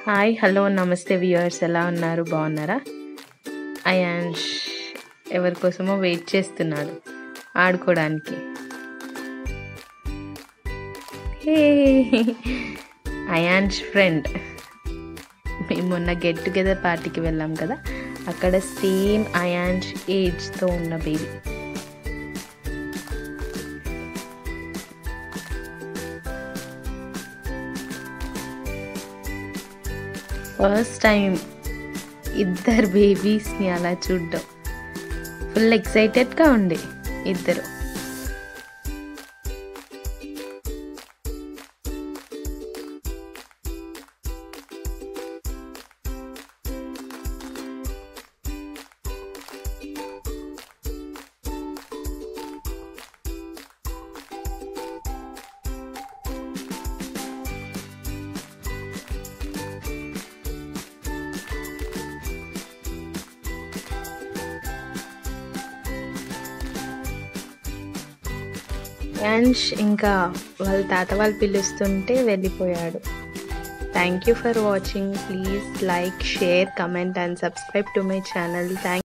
Hi hello నమస్తే viewers, ఎలా ఉన్నారు? బాగున్నారా? అయాన్ష్ ఎవరి కోసమో వెయిట్ చేస్తున్నాడు ఆడుకోవడానికి. హే అయాన్ష్ ఫ్రెండ్. మేము మొన్న గెట్ టుగెదర్ పార్టీకి వెళ్ళాం కదా, అక్కడ సేమ్ అయాన్ష్ ఏజ్తో ఉన్న బేబీ. ఫస్ట్ టైం ఇద్దరు బేబీస్ని అలా చూడ్డం, ఫుల్ ఎక్సైటెడ్గా ఉండే ఇద్దరు. అయాన్ష్ ఇంకా వాళ్ళ తాత వాళ్ళు పిలుస్తుంటే వెళ్ళిపోయాడు. Thank you for watching. Please like, share, comment and subscribe to my channel. Thank